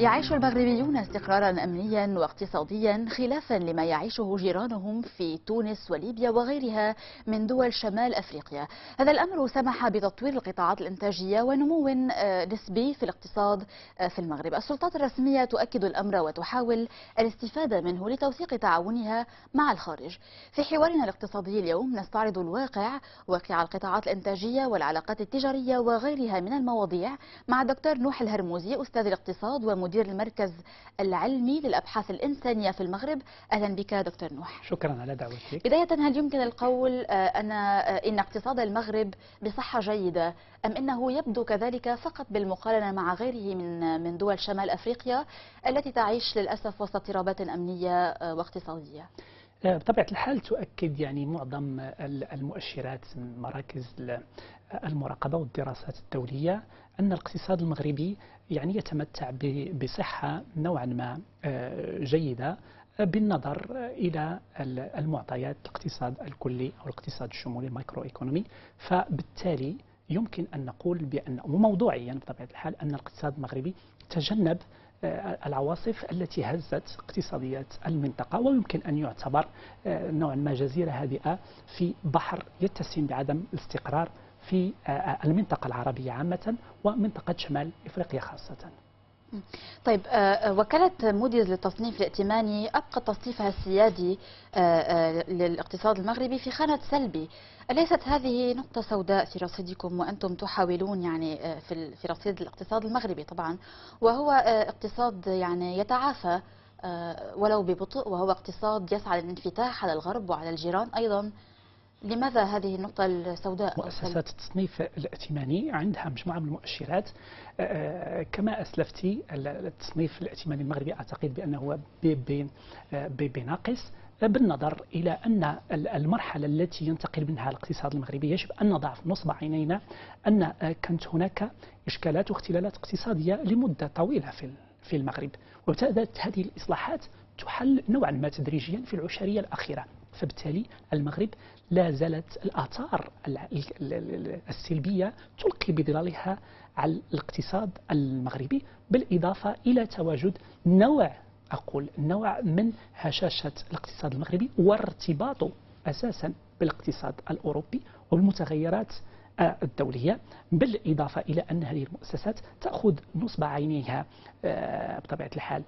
يعيش المغربيون استقرارا أمنيا واقتصاديا خلافا لما يعيشه جيرانهم في تونس وليبيا وغيرها من دول شمال أفريقيا. هذا الأمر سمح بتطوير القطاعات الإنتاجية ونمو نسبي في الاقتصاد في المغرب. السلطات الرسمية تؤكد الأمر وتحاول الاستفادة منه لتوثيق تعاونها مع الخارج. في حوارنا الاقتصادي اليوم نستعرض واقع القطاعات الإنتاجية والعلاقات التجارية وغيرها من المواضيع مع الدكتور نوح الهرموزي، أستاذ الاقتصاد ومدير المركز العلمي للأبحاث الإنسانية في المغرب. أهلا بك دكتور نوح. شكرا على دعوتك. بداية، هل يمكن القول إن اقتصاد المغرب بصحة جيدة، أم إنه يبدو كذلك فقط بالمقارنة مع غيره من دول شمال أفريقيا التي تعيش للأسف وسط اضطرابات أمنية واقتصادية؟ بطبيعة الحال تؤكد معظم المؤشرات من مراكز المراقبة والدراسات الدولية أن الاقتصاد المغربي يتمتع بصحة نوعا ما جيدة بالنظر إلى المعطيات الاقتصاد الكلي أو الاقتصاد الشمولي المايكرو إيكونومي. فبالتالي يمكن أن نقول بأن وموضوعيا بطبيعة الحال أن الاقتصاد المغربي تجنب العواصف التي هزت اقتصاديات المنطقة، ويمكن أن يعتبر نوعا ما جزيرة هادئة في بحر يتسم بعدم الاستقرار في المنطقة العربية عامة ومنطقة شمال إفريقيا خاصة. طيب، وكالة موديز للتصنيف الائتماني أبقت تصنيفها السيادي للاقتصاد المغربي في خانة سلبي. أليست هذه نقطة سوداء في رصيدكم وأنتم تحاولون في رصيد الاقتصاد المغربي طبعا، وهو اقتصاد يتعافى ولو ببطء، وهو اقتصاد يسعى للانفتاح على الغرب وعلى الجيران أيضا؟ لماذا هذه النقطة السوداء؟ مؤسسات التصنيف الائتماني عندها مجموعة من المؤشرات. كما أسلفتي، التصنيف الائتماني المغربي أعتقد بأنه بناقص، بالنظر إلى أن المرحلة التي ينتقل منها الاقتصاد المغربي يجب أن نضع في نصب عينينا أن كانت هناك إشكالات واختلالات اقتصادية لمدة طويلة في المغرب، وابتدأت هذه الإصلاحات تحل نوعا ما تدريجيا في العشرية الأخيرة. فبالتالي المغرب لا زالت الآثار السلبية تلقي بظلالها على الاقتصاد المغربي، بالإضافة إلى تواجد نوع من هشاشة الاقتصاد المغربي وارتباطه أساسا بالاقتصاد الأوروبي وبالمتغيرات الدولية، بالإضافة إلى أن هذه المؤسسات تأخذ نصب عينيها بطبيعة الحال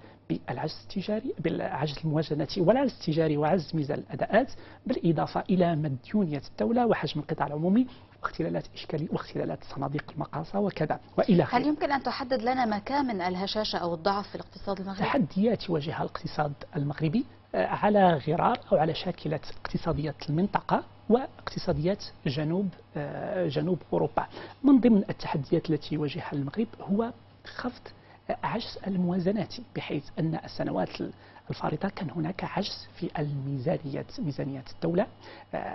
بالعجز الموازنة والعجز التجاري وعجز ميزان الأداءات، بالإضافة إلى مديونية الدولة وحجم القطاع العمومي واختلالات إشكالية واختلالات صناديق المقاصة وكذا وإلى آخره. هل يمكن أن تحدد لنا مكامن الهشاشة أو الضعف في الاقتصاد المغربي؟ تحديات يواجهها الاقتصاد المغربي على غرار أو على شاكلة اقتصاديات المنطقة واقتصاديات جنوب أوروبا. من ضمن التحديات التي يواجهها المغرب هو خفض عجز الموازنات، بحيث أن السنوات الفارطة كان هناك عجز في ميزانيات الدولة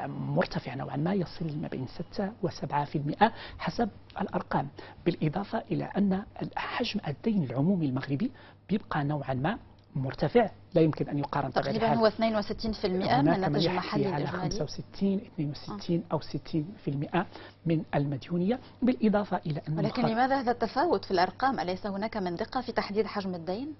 مرتفع نوعا ما، يصل ما بين 6 و7% حسب الأرقام، بالإضافة إلى أن حجم الدين العمومي المغربي بيبقى نوعا ما مرتفع، لا يمكن أن يقارن تقريبا هو 62% من الناتج المحلي على الإجمالي، 62 أو 60% من المديونية، بالإضافة إلى أن ولكن لماذا هذا التفاوت في الأرقام؟ أليس هناك من دقة في تحديد حجم الدين؟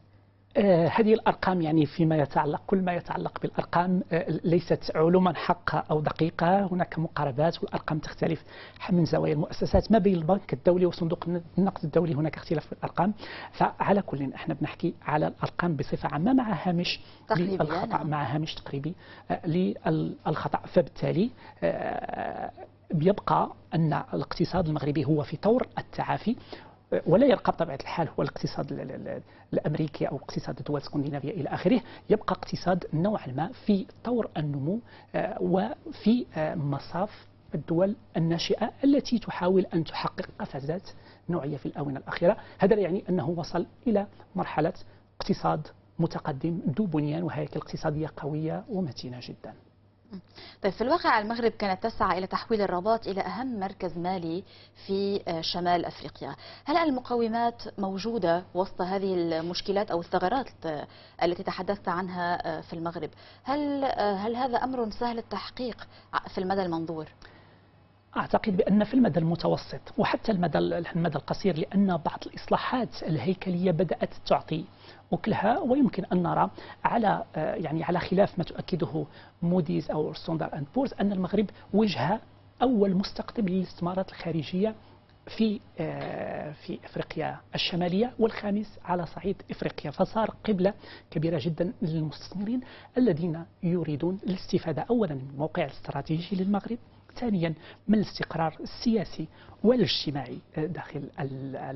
هذه الأرقام فيما يتعلق كل ما يتعلق بالأرقام ليست علوما حقة أو دقيقة، هناك مقاربات والأرقام تختلف من زوايا المؤسسات ما بين البنك الدولي وصندوق النقد الدولي، هناك اختلاف في الأرقام. فعلى كل احنا بنحكي على الأرقام بصفة عامة مع هامش للخطأ، مع هامش تقريبي للخطأ. فبالتالي بيبقى أن الاقتصاد المغربي هو في طور التعافي، ولا يرقى بطبيعة الحال هو الاقتصاد الأمريكي أو اقتصاد الدول الاسكندنافية إلى آخره، يبقى اقتصاد نوعا ما في طور النمو وفي مصاف الدول الناشئة التي تحاول أن تحقق قفزات نوعية في الآونة الأخيرة. هذا لا يعني أنه وصل إلى مرحلة اقتصاد متقدم ذو بنيان وهيكل اقتصادية قوية ومتينة جدا. طيب، في الواقع المغرب كانت تسعى إلى تحويل الرباط إلى أهم مركز مالي في شمال أفريقيا. هل المقومات موجودة وسط هذه المشكلات أو الثغرات التي تحدثت عنها في المغرب؟ هل هذا أمر سهل التحقيق في المدى المنظور؟ أعتقد بأن في المدى المتوسط وحتى المدى القصير، لأن بعض الإصلاحات الهيكلية بدأت تعطي أكلها، ويمكن أن نرى على على خلاف ما تؤكده موديز أو ستاندرد أند بورز أن المغرب وجه أول مستقطب للاستثمارات الخارجية في افريقيا الشماليه، والخامس على صعيد افريقيا، فصار قبله كبيره جدا للمستثمرين الذين يريدون الاستفاده اولا من الموقع الاستراتيجي للمغرب، ثانيا من الاستقرار السياسي والاجتماعي داخل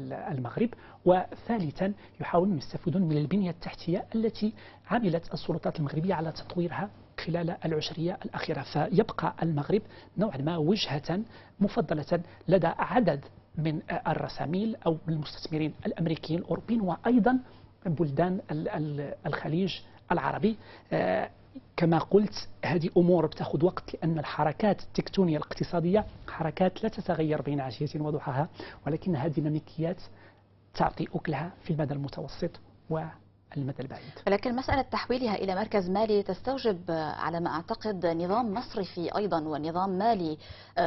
المغرب، وثالثا يحاولون يستفيدون من البنيه التحتيه التي عملت السلطات المغربيه على تطويرها خلال العشرية الأخيرة. فيبقى المغرب نوعا ما وجهة مفضلة لدى عدد من الرساميل أو المستثمرين الأمريكيين الأوروبيين، وأيضا بلدان الخليج العربي. كما قلت هذه أمور بتأخذ وقت، لأن الحركات التكتونية الاقتصادية حركات لا تتغير بين عشية وضحاها، ولكنها ديناميكيات تعطي أكلها في المدى المتوسط والمدى البعيد. ولكن مسألة تحويلها إلى مركز مالي تستوجب على ما أعتقد نظام مصرفي أيضا ونظام مالي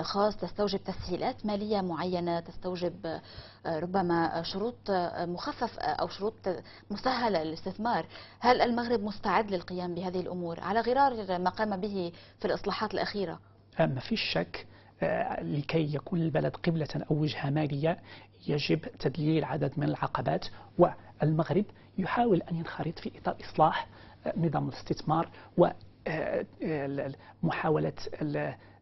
خاص، تستوجب تسهيلات مالية معينة، تستوجب ربما شروط مخفف أو شروط مسهلة للاستثمار. هل المغرب مستعد للقيام بهذه الأمور على غرار ما قام به في الإصلاحات الأخيرة؟ ما فيش شك لكي يكون البلد قبلة أو وجهة مالية يجب تذليل عدد من العقبات، والمغرب يحاول أن ينخرط في إطار إصلاح نظام الاستثمار ومحاولة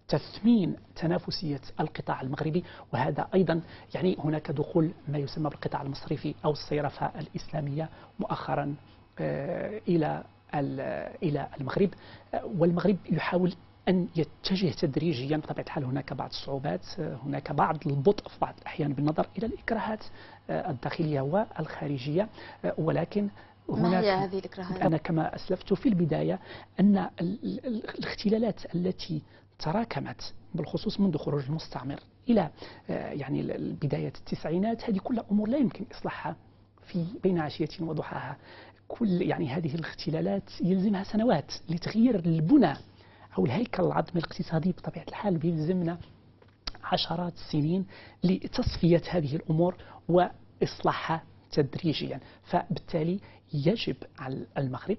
تثمين تنافسية القطاع المغربي. وهذا أيضا هناك دخول ما يسمى بالقطاع المصرفي أو الصيرفة الإسلامية مؤخرا إلى المغرب، والمغرب يحاول أن يتجه تدريجيا. بطبيعة الحال هناك بعض الصعوبات، هناك بعض البطء في بعض الأحيان بالنظر إلى الإكراهات الداخلية والخارجية، ولكن ما هي هذه الإكراهات؟ أنا كما أسلفت في البداية أن الاختلالات التي تراكمت بالخصوص منذ خروج المستعمر إلى بداية التسعينات، هذه كلها أمور لا يمكن إصلاحها في بين عشية وضحاها. كل هذه الاختلالات يلزمها سنوات لتغيير البنى أو الهيكل العظمي الاقتصادي. بطبيعة الحال بيلزمنا عشرات السنين لتصفية هذه الأمور وإصلاحها تدريجيا. فبالتالي يجب على المغرب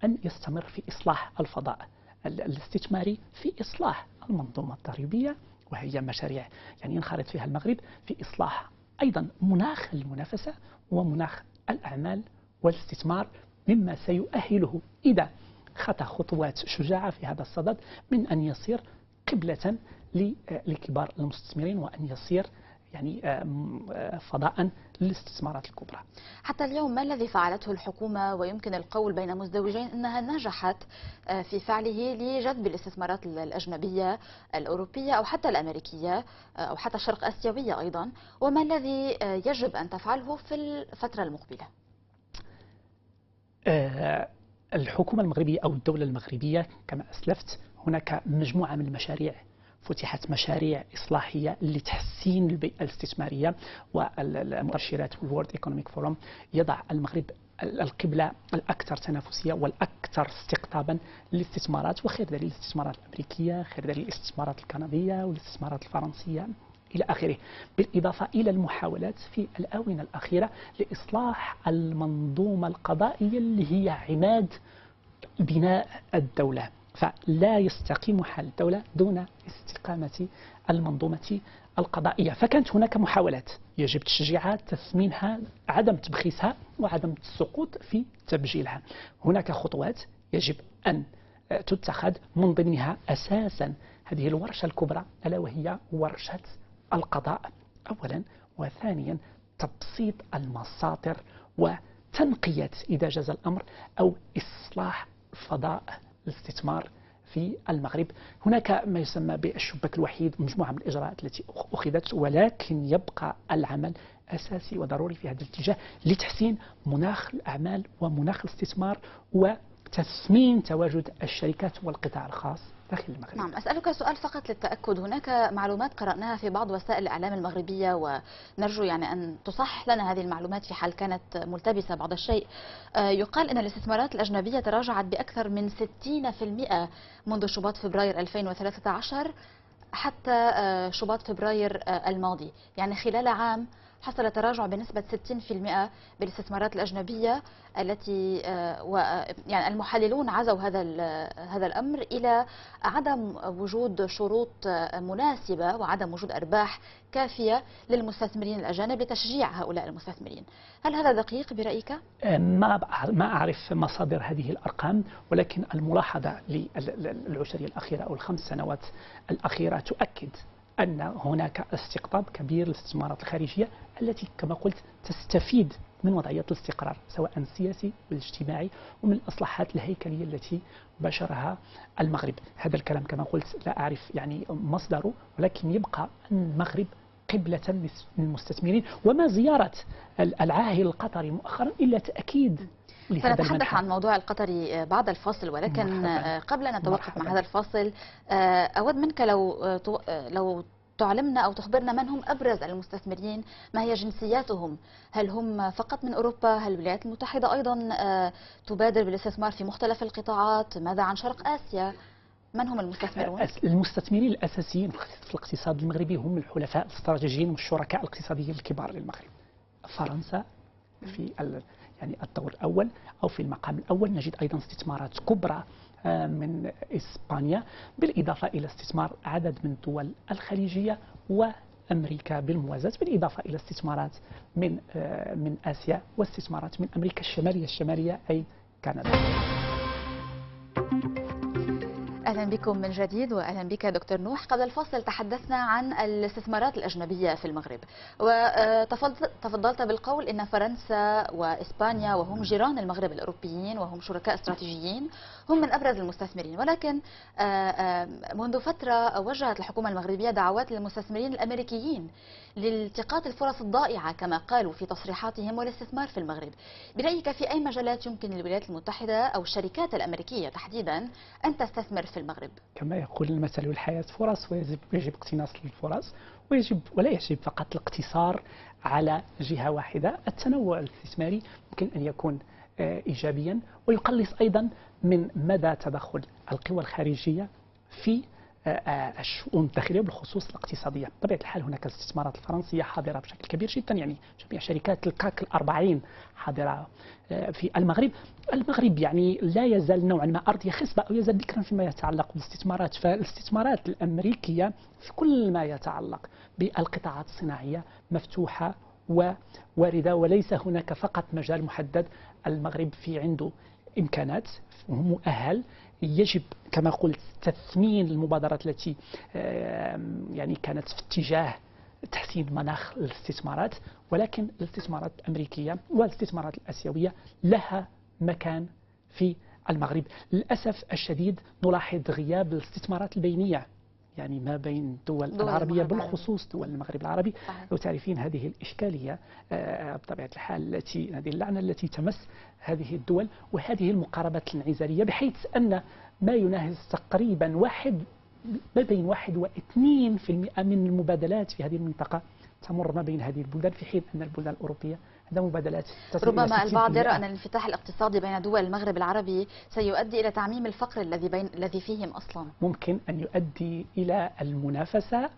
أن يستمر في إصلاح الفضاء الاستثماري، في إصلاح المنظومة الضريبية، وهي مشاريع ينخرط فيها المغرب، في إصلاح أيضا مناخ المنافسة ومناخ الأعمال والاستثمار، مما سيؤهله إذا خطى خطوات شجاعة في هذا الصدد من أن يصير قبلة لكبار المستثمرين، وأن يصير فضاء للاستثمارات الكبرى. حتى اليوم ما الذي فعلته الحكومة، ويمكن القول بين مزدوجين أنها نجحت في فعله لجذب الاستثمارات الأجنبية الأوروبية أو حتى الأمريكية أو حتى الشرق آسيوية أيضا، وما الذي يجب أن تفعله في الفترة المقبلة؟ الحكومة المغربية أو الدولة المغربية كما أسلفت هناك مجموعة من المشاريع، فتحت مشاريع إصلاحية لتحسين البيئة الاستثمارية، والمؤشرات والورد ايكونوميك فورم يضع المغرب القبلة الأكثر تنافسية والأكثر استقطابا للاستثمارات، وخير دليل الاستثمارات الأمريكية، خير دليل الاستثمارات الكندية والاستثمارات الفرنسية إلى آخره، بالإضافة إلى المحاولات في الآونة الأخيرة لإصلاح المنظومة القضائية اللي هي عماد بناء الدولة. فلا يستقيم حال الدولة دون استقامة المنظومة القضائية. فكانت هناك محاولات يجب تشجيعها، تثمينها، عدم تبخيسها وعدم السقوط في تبجيلها. هناك خطوات يجب أن تتخذ، من ضمنها أساسا هذه الورشة الكبرى ألا وهي ورشة القضاء أولا، وثانيا تبسيط المساطر وتنقية إذا جاز الأمر أو إصلاح فضاء الاستثمار في المغرب. هناك ما يسمى بالشباك الوحيد، مجموعة من الإجراءات التي أخذت، ولكن يبقى العمل أساسي وضروري في هذا الاتجاه لتحسين مناخ الأعمال ومناخ الاستثمار وتثمين تواجد الشركات والقطاع الخاص داخل المغرب. نعم، أسألك سؤال فقط للتأكد. هناك معلومات قرأناها في بعض وسائل الإعلام المغربية، ونرجو أن تصحح لنا هذه المعلومات في حال كانت ملتبسة بعض الشيء. يقال أن الاستثمارات الأجنبية تراجعت بأكثر من 60% منذ شباط فبراير 2013 حتى شباط فبراير الماضي، يعني خلال عام حصل تراجع بنسبة 60% بالاستثمارات الأجنبية التي يعني المحللون عزوا هذا الأمر إلى عدم وجود شروط مناسبة وعدم وجود أرباح كافية للمستثمرين الأجانب لتشجيع هؤلاء المستثمرين. هل هذا دقيق برأيك؟ ما أعرف مصادر هذه الأرقام، ولكن الملاحظة للعشرية الأخيرة أو ال5 سنوات الأخيرة تؤكد أن هناك استقطاب كبير للاستثمارات الخارجية التي كما قلت تستفيد من وضعية الاستقرار سواء السياسي والاجتماعي ومن الإصلاحات الهيكلية التي باشرها المغرب. هذا الكلام كما قلت لا أعرف يعني مصدره، ولكن يبقى المغرب قبلة للمستثمرين، وما زيارة العاهل القطري مؤخرا إلا تأكيد. سنتحدث عن موضوع القطري بعد الفاصل، ولكن قبل أن نتوقف مع هذا الفاصل أود منك لو تعلمنا أو تخبرنا من هم أبرز المستثمرين، ما هي جنسياتهم، هل هم فقط من أوروبا، هل الولايات المتحدة أيضا تبادر بالاستثمار في مختلف القطاعات، ماذا عن شرق آسيا، من هم المستثمرون؟ المستثمرين الأساسيين في الاقتصاد المغربي هم الحلفاء الاستراتيجيين والشركاء الاقتصاديين الكبار للمغرب. فرنسا في يعني الدور الأول أو في المقام الأول، نجد أيضا استثمارات كبرى من إسبانيا، بالإضافة إلى استثمار عدد من الدول الخليجية وأمريكا بالموازاة، بالإضافة إلى استثمارات من آسيا واستثمارات من أمريكا الشمالية أي كندا. أهلا بكم من جديد، وأهلا بك دكتور نوح. قبل الفاصل تحدثنا عن الاستثمارات الأجنبية في المغرب، وتفضلت بالقول أن فرنسا وإسبانيا وهم جيران المغرب الأوروبيين وهم شركاء استراتيجيين هم من أبرز المستثمرين، ولكن منذ فترة وجهت الحكومة المغربية دعوات للمستثمرين الأمريكيين لالتقاط الفرص الضائعة كما قالوا في تصريحاتهم والاستثمار في المغرب. برأيك في أي مجالات يمكن للولايات المتحدة أو الشركات الأمريكية تحديدا أن تستثمر في المغرب؟ كما يقول المثل الحياة فرص، ويجب اقتناص الفرص، ولا يجب فقط الاقتصار على جهة واحدة. التنوع الاستثماري يمكن أن يكون إيجابيا، ويقلص أيضا من مدى تدخل القوى الخارجية في الشؤون الداخلية بالخصوص الاقتصادية. بطبيعة الحال هناك الاستثمارات الفرنسية حاضرة بشكل كبير جدا، يعني جميع شركات الكاك 40 حاضرة في المغرب. المغرب يعني لا يزال نوعا ما أرضية خصبة أو يزال ذكرا فيما يتعلق بالاستثمارات، فالاستثمارات الأمريكية في كل ما يتعلق بالقطاعات الصناعية مفتوحة وواردة، وليس هناك فقط مجال محدد. المغرب في عنده إمكانات ومؤهل، يجب كما قلت تثمين المبادرات التي يعني كانت في اتجاه تحسين مناخ الاستثمارات، ولكن الاستثمارات الأمريكية والاستثمارات الآسيوية لها مكان في المغرب. للأسف الشديد نلاحظ غياب الاستثمارات البينية، يعني ما بين الدول العربية بالخصوص دول المغرب العربي. لو تعرفين هذه الإشكالية بطبيعة الحال هذه اللعنة التي تمس هذه الدول وهذه المقاربات الانعزالية، بحيث أن ما يناهز تقريبا ما بين 1 و2% من المبادلات في هذه المنطقة تمر ما بين هذه البلدان، في حين أن البلدان الأوروبية عندها مبادلات تصل إلى 60%. ربما البعض يرى أن الانفتاح الاقتصادي بين دول المغرب العربي سيؤدي إلى تعميم الفقر الذي فيهم أصلا. ممكن أن يؤدي إلى المنافسة،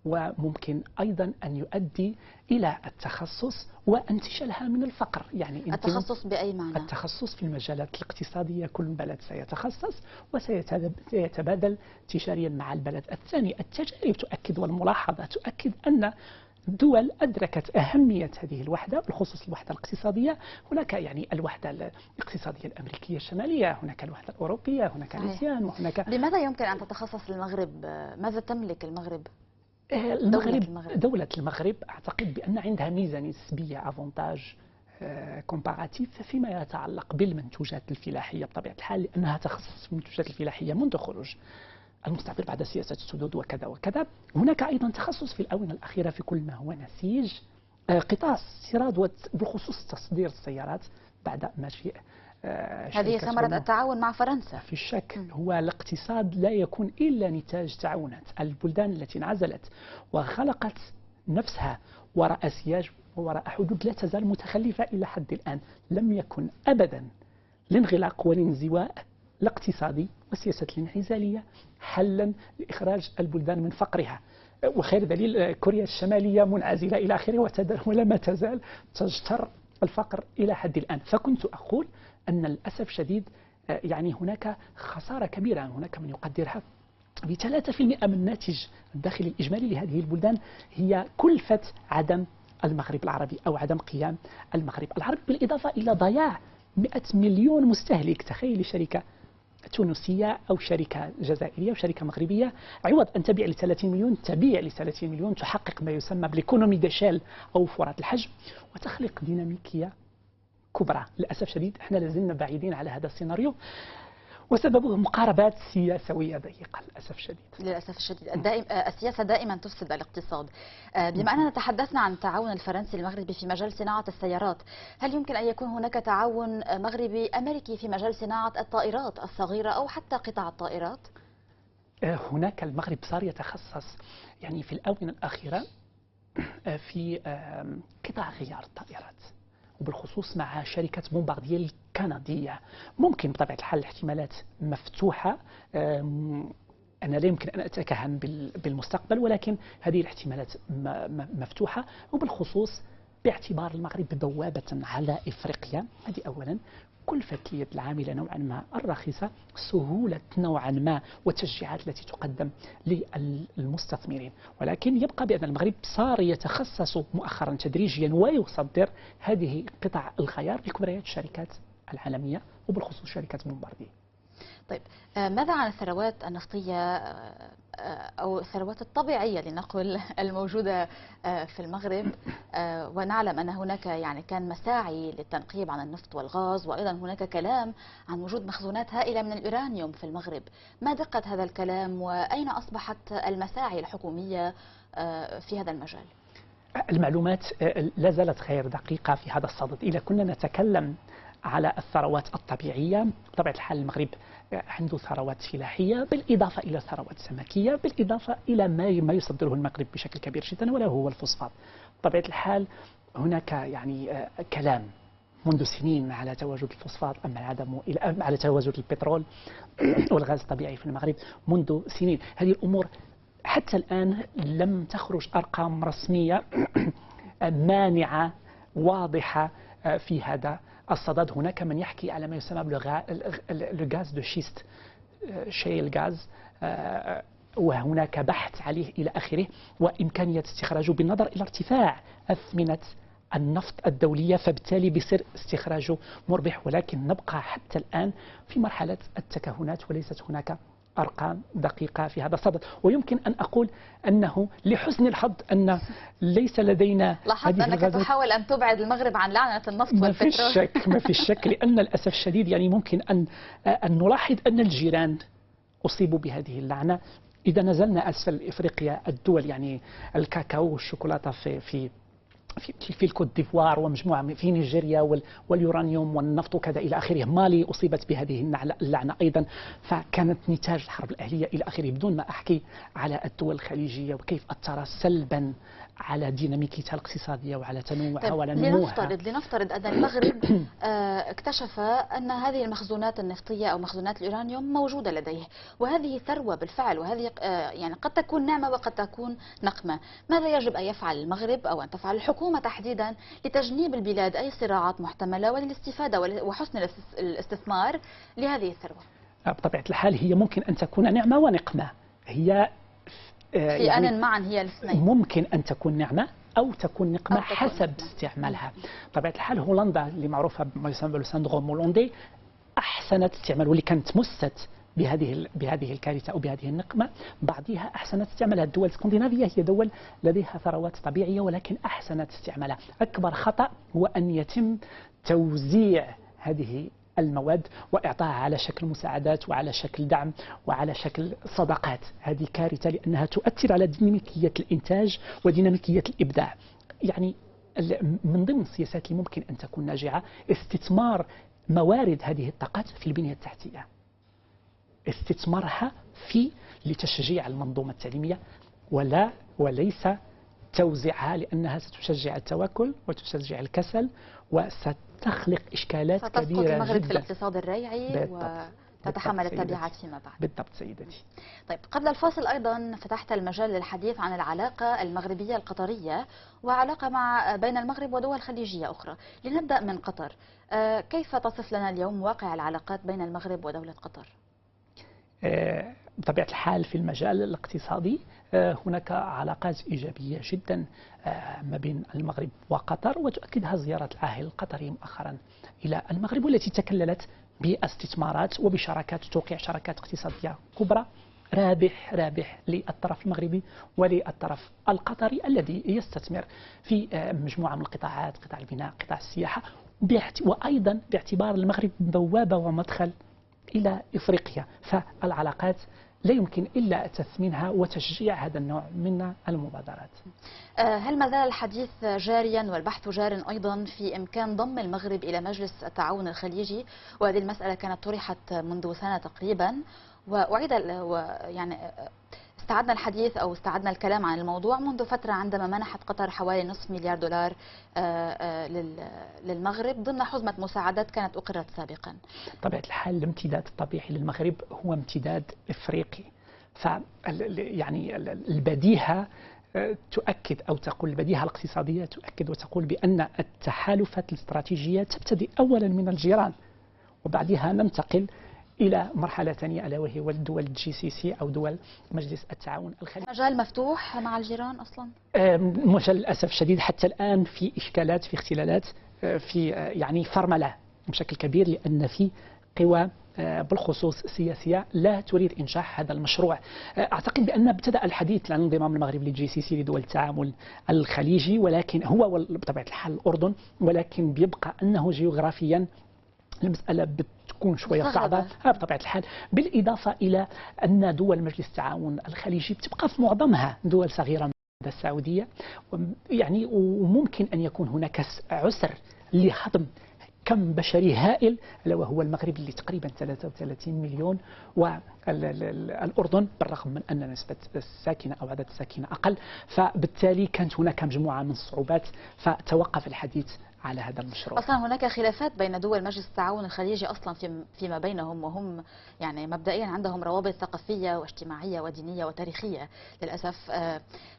وممكن أيضا أن يؤدي إلى التخصص وانتشالها من الفقر. يعني التخصص بأي معنى؟ التخصص في المجالات الاقتصادية، كل بلد سيتخصص وسيتبادل تجاريا مع البلد الثاني. التجارب تؤكد والملاحظة تؤكد أن دول أدركت أهمية هذه الوحدة، بالخصوص الوحدة الاقتصادية. هناك يعني الوحدة الاقتصادية الأمريكية الشمالية، هناك الوحدة الأوروبية، هناك الآسيان، وهناك. لماذا يمكن أن تتخصص المغرب؟ ماذا تملك المغرب؟ دولة المغرب أعتقد بأن عندها ميزة نسبية افونتاج كومباراتيف فيما يتعلق بالمنتوجات الفلاحية بطبيعة الحال، لأنها تخصص في المنتوجات الفلاحية منذ خروج المستعمر بعد سياسة السدود وكذا وكذا. هناك أيضا تخصص في الآونة الأخيرة في كل ما هو نسيج قطاع السيراد وبخصوص تصدير السيارات بعد مجيء هذه ثمرة التعاون مع فرنسا. في الشك هو الاقتصاد لا يكون إلا نتاج تعاونات. البلدان التي انعزلت وخلقت نفسها وراء سياج ووراء حدود لا تزال متخلفة إلى حد الآن. لم يكن أبدا الانغلاق والانزواء الاقتصادي والسياسة الانعزالية حلا لإخراج البلدان من فقرها. وخير دليل كوريا الشمالية منعزلة إلى آخره ولما تزال تجتر الفقر إلى حد الآن. فكنت أقول أن للأسف شديد يعني هناك خسارة كبيرة، هناك من يقدرها ب3% من الناتج الداخلي الإجمالي لهذه البلدان هي كلفة عدم المغرب العربي أو عدم قيام المغرب العربي، بالإضافة إلى ضياع 100 مليون مستهلك. تخيل شركة تونسية أو شركة جزائرية أو شركة مغربية عوض أن تبيع ل30 مليون تبيع ل30 مليون، تحقق ما يسمى بالإيكونومي ديشيل أو فرات الحجم، وتخلق ديناميكية كبرى. للأسف شديد احنا لازلنا بعيدين على هذا السيناريو، وسببه مقاربات سياسوية ضيقة للأسف الشديد. للأسف الشديد السياسة دائما تفسد الاقتصاد. بما أننا تحدثنا عن التعاون الفرنسي المغربي في مجال صناعة السيارات، هل يمكن أن يكون هناك تعاون مغربي أمريكي في مجال صناعة الطائرات الصغيرة أو حتى قطع الطائرات؟ هناك المغرب صار يتخصص يعني في الآونة الأخيرة في قطع غيار الطائرات، وبالخصوص مع شركة بومباردييه الكندية. ممكن بطبيعة الحال الاحتمالات مفتوحة، أنا لا يمكن أن أتكهن بالمستقبل، ولكن هذه الاحتمالات مفتوحة، وبالخصوص باعتبار المغرب بوابة على إفريقيا. هذه أولا. كلفة اليد العاملة نوعا ما الرخيصة، سهولة نوعا ما والتشجيعات التي تقدم للمستثمرين. ولكن يبقى بأن المغرب صار يتخصص مؤخرا تدريجيا ويصدر هذه قطع الغيار لكبريات الشركات العالمية وبالخصوص شركة بومباردييه. طيب، ماذا عن الثروات النفطية أو الثروات الطبيعية لنقل الموجودة في المغرب؟ ونعلم أن هناك يعني كان مساعي للتنقيب عن النفط والغاز، وأيضا هناك كلام عن وجود مخزونات هائلة من اليورانيوم في المغرب. ما دقة هذا الكلام وأين أصبحت المساعي الحكومية في هذا المجال؟ المعلومات لا زالت غير دقيقة في هذا الصدد. إذا كنا نتكلم على الثروات الطبيعية، بطبيعة الحال المغرب عنده ثروات فلاحية بالإضافة إلى ثروات سمكية، بالإضافة إلى ما يصدره المغرب بشكل كبير جدا ولا هو الفوسفات. بطبيعة الحال هناك يعني كلام منذ سنين على تواجد الفوسفات أم عدمه، على تواجد البترول والغاز الطبيعي في المغرب منذ سنين. هذه الأمور حتى الآن لم تخرج أرقام رسمية مانعة واضحة في هذا الصدد. هناك من يحكي على ما يسمى بالغاز دو شيست، شيل غاز، وهناك بحث عليه إلى آخره، وإمكانية استخراجه بالنظر إلى ارتفاع أثمنة النفط الدولية، فبالتالي بيصير استخراجه مربح. ولكن نبقى حتى الآن في مرحلة التكهنات وليست هناك أرقام دقيقة في هذا الصدد. ويمكن أن أقول أنه لحسن الحظ أن ليس لدينا لاحظت أنك تحاول أن تبعد المغرب عن لعنة النفط والبترول. ما في شك لأن للأسف الشديد يعني ممكن أن نلاحظ أن الجيران أصيبوا بهذه اللعنة. إذا نزلنا أسفل إفريقيا، الدول يعني الكاكاو والشوكولاتة في الكوت ديفوار ومجموعة في نيجيريا واليورانيوم والنفط وكذا إلى آخره. مالي أصيبت بهذه اللعنة أيضا، فكانت نتاج الحرب الأهلية إلى آخره، بدون ما أحكي على الدول الخليجية وكيف أثر سلبا على ديناميكيتها الاقتصادية وعلى تنوعها وعلى نموها. لنفترض أن المغرب اكتشف أن هذه المخزونات النفطية أو مخزونات اليورانيوم موجودة لديه، وهذه ثروة بالفعل، وهذه يعني قد تكون نعمة وقد تكون نقمة. ماذا يجب أن يفعل المغرب أو أن تفعل الحكومة تحديدا لتجنيب البلاد أي صراعات محتملة وللاستفادة وحسن الاستثمار لهذه الثروة؟ بطبيعة الحال هي ممكن أن تكون نعمة ونقمة، هي في يعني آن معا، هي الاثنين. ممكن أن تكون نعمة أو تكون نقمة حسب استعمالها. بطبيعة الحال هولندا اللي معروفة بما يسمى بالسندروم هولندي أحسنت استعمال، واللي كانت مست بهذه الكارثة أو بهذه النقمة، بعضها أحسنت استعمالها. الدول الاسكندنافية هي دول لديها ثروات طبيعية ولكن أحسنت استعمالها. أكبر خطأ هو أن يتم توزيع هذه المواد وإعطائها على شكل مساعدات وعلى شكل دعم وعلى شكل صدقات. هذه كارثة لأنها تؤثر على ديناميكية الإنتاج وديناميكية الإبداع. يعني من ضمن السياسات اللي ممكن أن تكون ناجعة استثمار موارد هذه الطاقات في البنية التحتية، استثمارها لتشجيع المنظومة التعليمية وليس توزيعها، لأنها ستشجع التواكل وتشجع الكسل وستخلق إشكالات كبيرة المغرب جدا في الاقتصاد الريعي تتحمل التبعات فيما بعد. بالضبط سيدتي. طيب قبل الفاصل أيضا فتحت المجال للحديث عن العلاقة المغربية القطرية وعلاقة بين المغرب ودول خليجية أخرى. لنبدأ من قطر. كيف تصف لنا اليوم واقع العلاقات بين المغرب ودولة قطر؟ بطبيعة الحال في المجال الاقتصادي هناك علاقات إيجابية جدا ما بين المغرب وقطر، وتؤكدها زيارة العاهل القطري مؤخرا إلى المغرب، والتي تكللت باستثمارات وبشراكات، توقيع شراكات اقتصادية كبرى رابح للطرف المغربي وللطرف القطري الذي يستثمر في مجموعة من القطاعات، قطاع البناء، قطاع السياحة، وأيضا باعتبار المغرب بوابة ومدخل إلى إفريقيا. فالعلاقات لا يمكن إلا تثمينها وتشجيع هذا النوع من المبادرات. هل ما زال الحديث جاريا والبحث جار أيضا في إمكان ضم المغرب إلى مجلس التعاون الخليجي؟ وهذه المسألة كانت طرحت منذ سنة تقريبا، وأعيد يعني استعدنا الحديث أو استعدنا الكلام عن الموضوع منذ فترة عندما منحت قطر حوالي نصف مليار دولار للمغرب ضمن حزمة مساعدات كانت أقرت سابقا. طبيعة الحال الامتداد الطبيعي للمغرب هو امتداد إفريقي، يعني البديهة تؤكد أو تقول البديهة الاقتصادية تؤكد وتقول بأن التحالفات الاستراتيجية تبتدئ أولا من الجيران وبعدها ننتقل إلى مرحلة ثانية ألا وهي دول GCC أو دول مجلس التعاون الخليجي. مجال مفتوح مع الجيران أصلا؟ مجال للأسف الشديد حتى الآن في إشكالات، في اختلالات، في يعني فرملة بشكل كبير، لأن في قوى بالخصوص سياسية لا تريد إنجاح هذا المشروع. أعتقد بأن ابتدأ الحديث عن انضمام المغرب للGCC لدول التعامل الخليجي، ولكن هو بطبيعة الحال الأردن، ولكن بيبقى أنه جغرافيا المسألة بتكون شوية صعبة بطبيعة الحال، بالإضافة إلى أن دول مجلس التعاون الخليجي بتبقى في معظمها دول صغيرة السعودية، يعني وممكن أن يكون هناك عسر لهضم كم بشري هائل ألا وهو المغرب اللي تقريبا 33 مليون، والأردن بالرغم من أن نسبة الساكنة أو عدد الساكنة أقل، فبالتالي كانت هناك مجموعة من الصعوبات فتوقف الحديث على هذا المشروع. أصلا هناك خلافات بين دول مجلس التعاون الخليجي أصلا فيما بينهم، وهم يعني مبدئيا عندهم روابط ثقافية واجتماعية ودينية وتاريخية للأسف.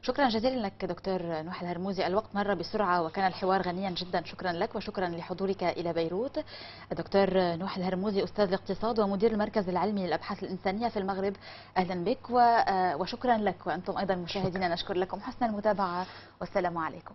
شكرا جزيلا لك دكتور نوح الهرموزي، الوقت مر بسرعة وكان الحوار غنيا جدا. شكرا لك وشكرا لحضورك إلى بيروت. دكتور نوح الهرموزي أستاذ الاقتصاد ومدير المركز العلمي للأبحاث الإنسانية في المغرب، أهلا بك وشكرا لك. وأنتم أيضا مشاهدينا نشكر لكم حسن المتابعة والسلام عليكم.